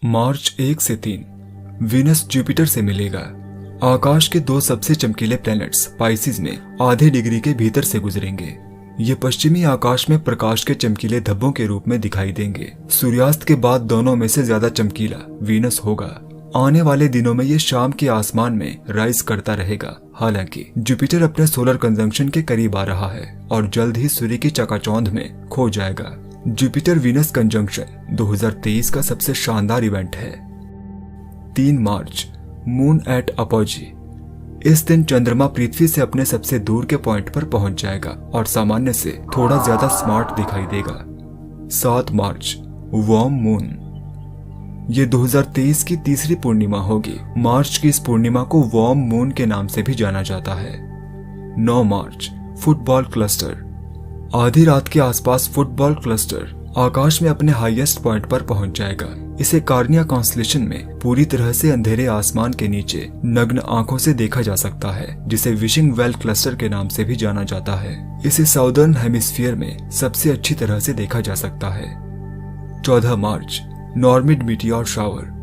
मार्च 1 से 3 Venus Jupiter से मिलेगा। आकाश के दो सबसे चमकीले प्लैनेट्स पाइसिस में आधे डिग्री के भीतर से गुजरेंगे। ये पश्चिमी आकाश में प्रकाश के चमकीले धब्बों के रूप में दिखाई देंगे। सूर्यास्त के बाद दोनों में से ज्यादा चमकीला वीनस होगा। आने वाले दिनों में ये शाम के आसमान में राइज करता रहेगा। हालांकि जुपिटर अपने सोलर कंजंक्शन के करीब आ रहा है और जल्द ही सूर्य की चकाचौंध में खो जाएगा। जुपिटर वीनस कंजंक्शन 2023 का सबसे शानदार इवेंट है। 3 मार्च मून एट अपॉजी। इस दिन चंद्रमा पृथ्वी से अपने सबसे दूर के पॉइंट पर पहुंच जाएगा और सामान्य से थोड़ा ज्यादा स्मार्ट दिखाई देगा। 7 मार्च वॉर्म मून। ये 2023 की तीसरी पूर्णिमा होगी। मार्च की इस पूर्णिमा को वॉर्म मून के नाम से भी जाना जाता है। 9 मार्च फुटबॉल क्लस्टर। आधी रात के आसपास फुटबॉल क्लस्टर आकाश में अपने हाईएस्ट पॉइंट पर पहुंच जाएगा। इसे कार्निया कॉन्स्टेलेशन में पूरी तरह से अंधेरे आसमान के नीचे नग्न आंखों से देखा जा सकता है, जिसे विशिंग वेल क्लस्टर के नाम से भी जाना जाता है। इसे साउदर्न हेमिस्फीयर में सबसे अच्छी तरह से देखा जा सकता है। 14 मार्च नॉर्मिड मीटियोर शावर।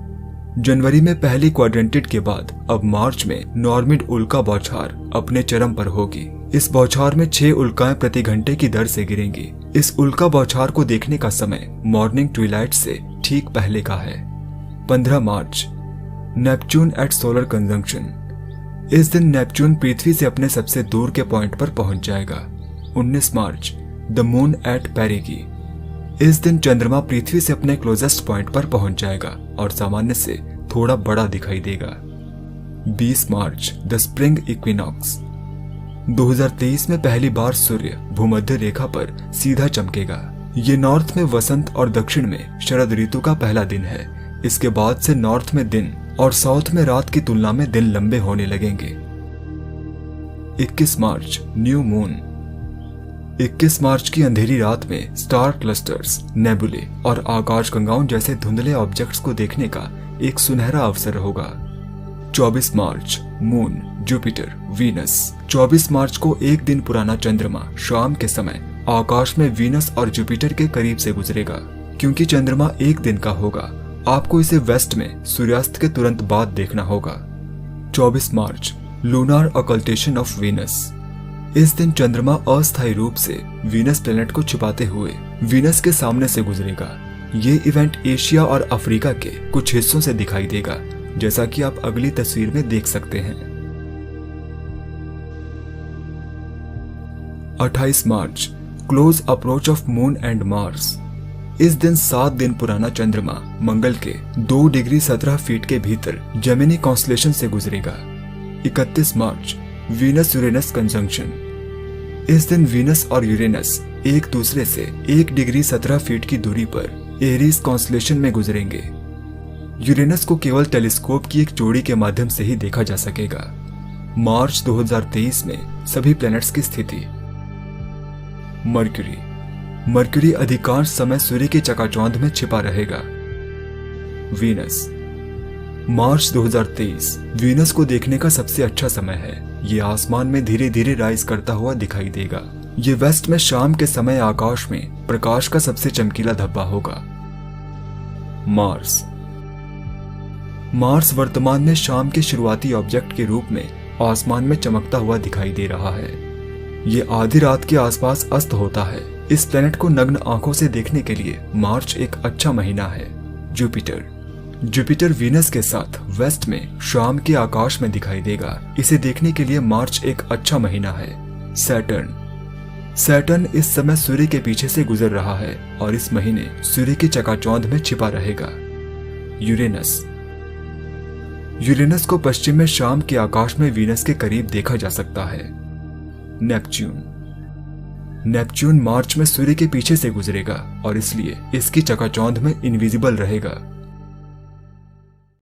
जनवरी में पहली क्वाड्रेंटिड के बाद अब मार्च में नॉर्मिड उल्का बौछार अपने चरम पर होगी। इस बौछार में 6 उल्काएं प्रति घंटे की दर से गिरेंगी। इस उल्का बौछार को देखने का समय मॉर्निंग ट्विलाइट से ठीक पहले का है। 15 मार्च नेपच्यून एट सोलर कंजंक्शन। इस दिन नेपच्यून पृथ्वी से अपने सबसे दूर के पॉइंट पर पहुंच जाएगा। 19 मार्च द मून एट पेरिगी। इस दिन चंद्रमा पृथ्वी से अपने क्लोजेस्ट पॉइंट पर पहुंच जाएगा और सामान्य से थोड़ा बड़ा दिखाई देगा। 20 मार्च द स्प्रिंग इक्विनॉक्स। 2023 में पहली बार सूर्य भूमध्य रेखा पर सीधा चमकेगा। ये नॉर्थ में वसंत और दक्षिण में शरद ऋतु का पहला दिन है। इसके बाद से नॉर्थ में दिन और साउथ में रात की तुलना में दिन लंबे होने लगेंगे। 21 मार्च न्यू मून। 21 मार्च की अंधेरी रात में स्टार क्लस्टर्स, नेबुले और आकाशगंगाओं जैसे धुंधले ऑब्जेक्ट्स को देखने का एक सुनहरा अवसर होगा। 24 मार्च मून, जुपिटर, वीनस। 24 मार्च को एक दिन पुराना चंद्रमा शाम के समय आकाश में वीनस और जुपिटर के करीब से गुजरेगा। क्योंकि चंद्रमा एक दिन का होगा, आपको इसे वेस्ट में सूर्यास्त के तुरंत बाद देखना होगा। 24 मार्च लूनार ऑकल्टेशन ऑफ वीनस। इस दिन चंद्रमा अस्थायी रूप से वीनस प्लेनेट को छिपाते हुए वीनस के सामने से गुजरेगा। ये इवेंट एशिया और अफ्रीका के कुछ हिस्सों से दिखाई देगा, जैसा कि आप अगली तस्वीर में देख सकते हैं। 28 March close approach of moon and Mars. इस दिन 7 दिन पुराना चंद्रमा मंगल के 2 डिग्री 17 फीट के भीतर जेमिनी कॉन्स्टेलेशन से गुजरेगा। 31 मार्च वीनस यूरेनस कंजंक्शन। इस दिन वीनस और यूरेनस एक दूसरे से 1 डिग्री 17 फीट की दूरी पर एरीज कॉन्स्टेलेशन में गुजरेंगे। यूरेनस को केवल टेलीस्कोप की एक जोड़ी के माध्यम से ही देखा जा सकेगा। मार्च 2023 में सभी प्लैनेट्स की स्थिति। मर्क्यूरी। मर्क्यूरी अधिकांश समय सूर्य की चकाचौंध में छिपा रहेगा। वीनस। मार्च 2023 वीनस को देखने का सबसे अच्छा समय है। ये आसमान में धीरे धीरे राइज करता हुआ दिखाई देगा। ये वेस्ट में शाम के समय आकाश में प्रकाश का सबसे चमकीला धब्बा होगा। मार्स। मार्स वर्तमान में शाम के शुरुआती ऑब्जेक्ट के रूप में आसमान में चमकता हुआ दिखाई दे रहा है। ये आधी रात के आसपास अस्त होता है। इस प्लेनेट को नग्न आंखों से देखने के लिए मार्च एक अच्छा महीना है। जुपिटर। जुपिटर वीनस के साथ वेस्ट में शाम के आकाश में दिखाई देगा। इसे देखने के लिए मार्च एक अच्छा महीना है। सैटर्न। सैटर्न इस समय सूर्य के पीछे से गुजर रहा है और इस महीने सूर्य की चकाचौंध में छिपा रहेगा। यूरेनस। यूरेनस को पश्चिम में शाम के आकाश में वीनस के करीब देखा जा सकता है। नेपच्यून। नेपच्यून मार्च में सूर्य के पीछे से गुजरेगा और इसलिए इसकी चकाचौंध में इनविजिबल रहेगा।